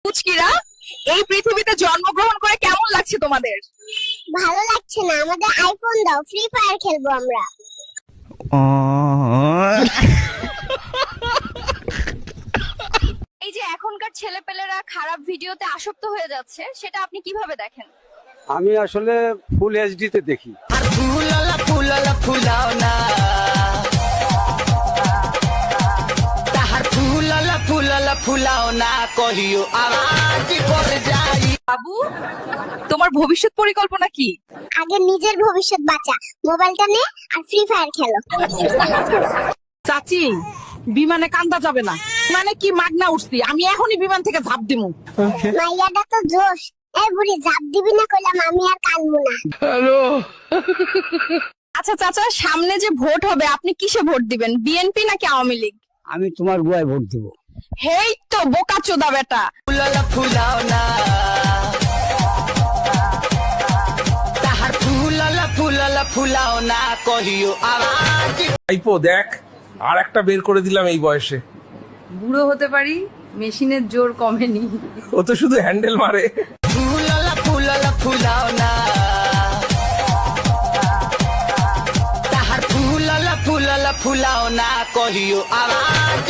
পুচকিরা, এই পৃথিবীতে জন্মগ্রহণ করে কেমন লাগছে তোমাদের? ভালো লাগছে না, আমাদের আইফোন দাও, ফ্রি ফায়ার খেলবো আমরা। এই যে এখনকার ছেলেপেলেরা খারাপ ভিডিওতে আসক্ত হয়ে যাচ্ছে, সেটা আপনি কিভাবে দেখেন? আমি আসলে ফুল এইচডি তে দেখি। আর ফুলালা ফুলাও না, তাহার ফুলালা ফুলাও না, কহিও আওয়াজ করে যাই। বাবু, তোমার ভবিষ্যৎ পরিকল্পনা কি? আগে নিজের ভবিষ্যৎ বাঁচা, মোবাইলটা নে আর ফ্রি ফায়ার খেলো। চাচি, বিমানে কান্দা যাবে না। মানে কি মাগনা উঠছি, আমি এখনই বিমান থেকে ঝাঁপ দিমু। মাইয়াটা তো জোশ। এই বুড়ি ঝাঁপ দিবি না কইলাম, আমি আর কানবো না। আচ্ছা চাচা, সামনে যে ভোট হবে, আপনি কিসে ভোট দিবেন? বিএনপি নাকি আওয়ামী লীগ? আমি তোমার গুয়ায় ভোট দেব। হেই তো বোকা চোদা বেটা। ফুলালা ফুলাও না, তাহার ফুলালা ফুলাও না, কহিও আওয়াজ। আইপো দেখ, আর একটা বের করে দিলাম এই বয়সে। বুড়ো হতে পারি, মেশিনের জোর কমেনি। ও তো শুধু হ্যান্ডেল মারে। ফুলালা ফুলাও না, তাহার ফুলালা ফুলাও না, কহিও আওয়াজ।